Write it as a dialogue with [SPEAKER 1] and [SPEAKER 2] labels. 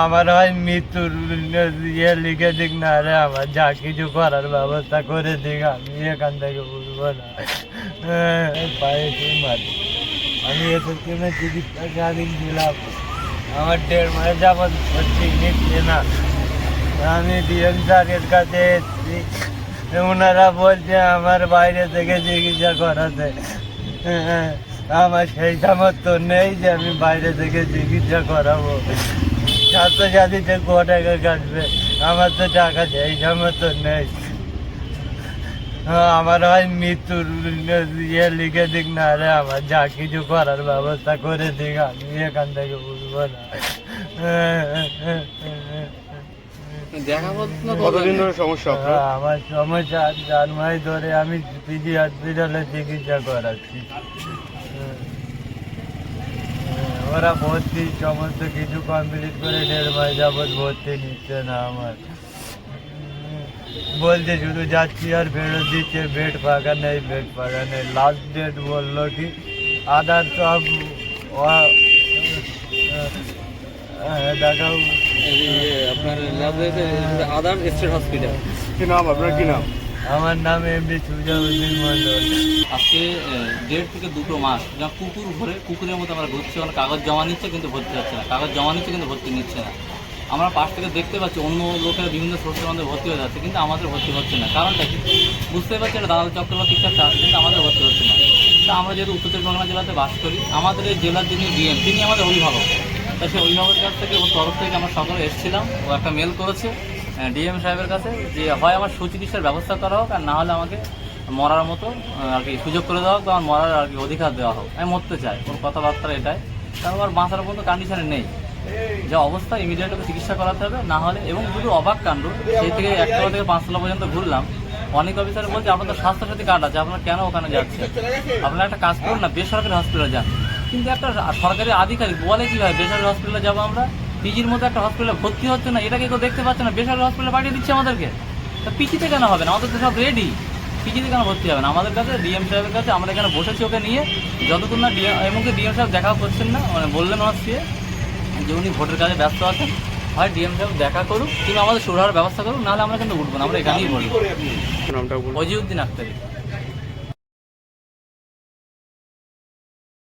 [SPEAKER 1] আমার হয় মৃত্যুর ইয়ে লিখে দিক, না রে আমার যা কিছু করার ব্যবস্থা করে দিক, আমি এখান থেকে বুঝবো না। পায়ে কি মারি, আমি এসব কিনে চিকিৎসা সারাদিন দিলাম, আমার 1.5 মাস যাবৎ ভর্তি নিচ্ছে না। আমি ডিএম স্যারের কাছে এসেছি, ওনারা বলছে আমার বাইরে থেকে চিকিৎসা করাতে। আমার সেই সামর্থ্য নেই যে আমি বাইরে থেকে চিকিৎসা করাবো। স্বাস্থ্যসাথীতে ক টাকা কাটবে, আমার তো টাকা সেই সামর্থ্য নেই। আমার হয় মৃত্যুর ইয়ে লিখে দিক, না রে আমার যা কিছু করার ব্যবস্থা করে দিক, আমি এখান থেকে বুঝবো না।
[SPEAKER 2] কতদিন ধরে সমস্যা আপনার?
[SPEAKER 1] আমার সমস্যা 4 মাস ধরে আমি পিজি হসপিটালে চিকিৎসা করাচ্ছি। ওরা ভর্তি সমস্ত কিছু কমপ্লিট করে 1.5 মাস যাবৎ ভর্তি নিচ্ছে না আমার। বলছে শুধু যাচ্ছি আর ফেরত দিচ্ছে, বেড ফাঁকা নেই, বেড ফাঁকা নেই। লাস্ট ডেট বললো কি আধার সব দেখাও।
[SPEAKER 3] আপনার আদার স্টেট হসপিটাল।
[SPEAKER 2] কি নাম আপনার, কি নাম?
[SPEAKER 1] আমার নাম এমডি সুজাউদ্দিন মন্ডল।
[SPEAKER 3] আজকে 1.5 থেকে 2 মাস যা কুকুর ঘরে কুকুরের মতো আমরা ঘুরছি, মানে কাগজ জমা নিচ্ছে কিন্তু ভর্তি হচ্ছে না, কাগজ জমা নিচ্ছে কিন্তু ভর্তি নিচ্ছে না। আমরা পাশ থেকে দেখতে পাচ্ছি অন্য লোকের বিভিন্ন সোর্সের মধ্যে ভর্তি হয়ে যাচ্ছে, কিন্তু আমাদের ভর্তি হচ্ছে না। কারণটা কি বুঝতে পারছি, এটা দালাল চক্র বা কিছু একটা আছে, কিন্তু আমাদের ভর্তি হচ্ছে না। তা আমরা যেহেতু উত্তর চব্বিশ পরগনা জেলাতে বাস করি, আমাদের এই জেলার যিনি ডিএম তিনি আমাদের অভিভাবক। তা সেই অভিভাবকের কাছ থেকে ওর তরফ থেকে আমরা সকলে এসেছিলাম, ও একটা মেল করেছে ডিএম সাহেবের কাছে যে হয় আমার সুচিকিৎসার ব্যবস্থা করা হোক, আর না হলে আমাকে মরার মতো আর কি সুযোগ করে দেওয়া হোক, বা আমার মরার আর কি অধিকার দেওয়া হোক। আমি মরতে চাই, ওর কথাবার্তা এটাই। কারণ আমার বাঁচার মতো কন্ডিশনে নেই, যা অবস্থা ইমিডিয়েট ওকে চিকিৎসা করাতে হবে, না হলে। এবং দুটো অবাক কাণ্ড, সেই থেকে 1 তলা থেকে 5 তলা পর্যন্ত ঘুরলাম, অনেক অফিসার বলছে আপনাদের স্বাস্থ্যসাথী কার্ড আছে, আপনারা কেন ওখানে যাচ্ছেন? আপনারা একটা কাজ করুন না, বেসরকারি হসপিটালে যান। কিন্তু একটা সরকারি আধিকারিক বলে কীভাবে বেসরকারি হসপিটালে যাবো আমরা? পিজির মধ্যে একটা হসপিটালে ভর্তি হচ্ছে না, এটাকে কেউ দেখতে পাচ্ছে না, বেসরকারি হসপিটালে পাঠিয়ে দিচ্ছে আমাদেরকে। তা পিজিতে কেন হবে না? আমাদের তো সব রেডি, পিজিতে কেন ভর্তি হবে না? আমাদের কাছে ডিএম সাহেবের কাছে আমরা এখানে বসেছি ওকে নিয়ে, যতক্ষণ না এমনকি ডিএম সাহেব দেখা করছেন না, মানে বললেন হচ্ছে যে উনি ভোটের কাজে ব্যস্ত আছেন, হয় ডিএম সাহেব দেখা করুক কিংবা আমাদের সুরাহার ব্যবস্থা করুক, নাহলে আমরা কিন্তু উঠবো না, আমরা এখানেই বলবো।
[SPEAKER 2] নামটা বলুন।
[SPEAKER 3] অজিউদ্দিন আক্তারি।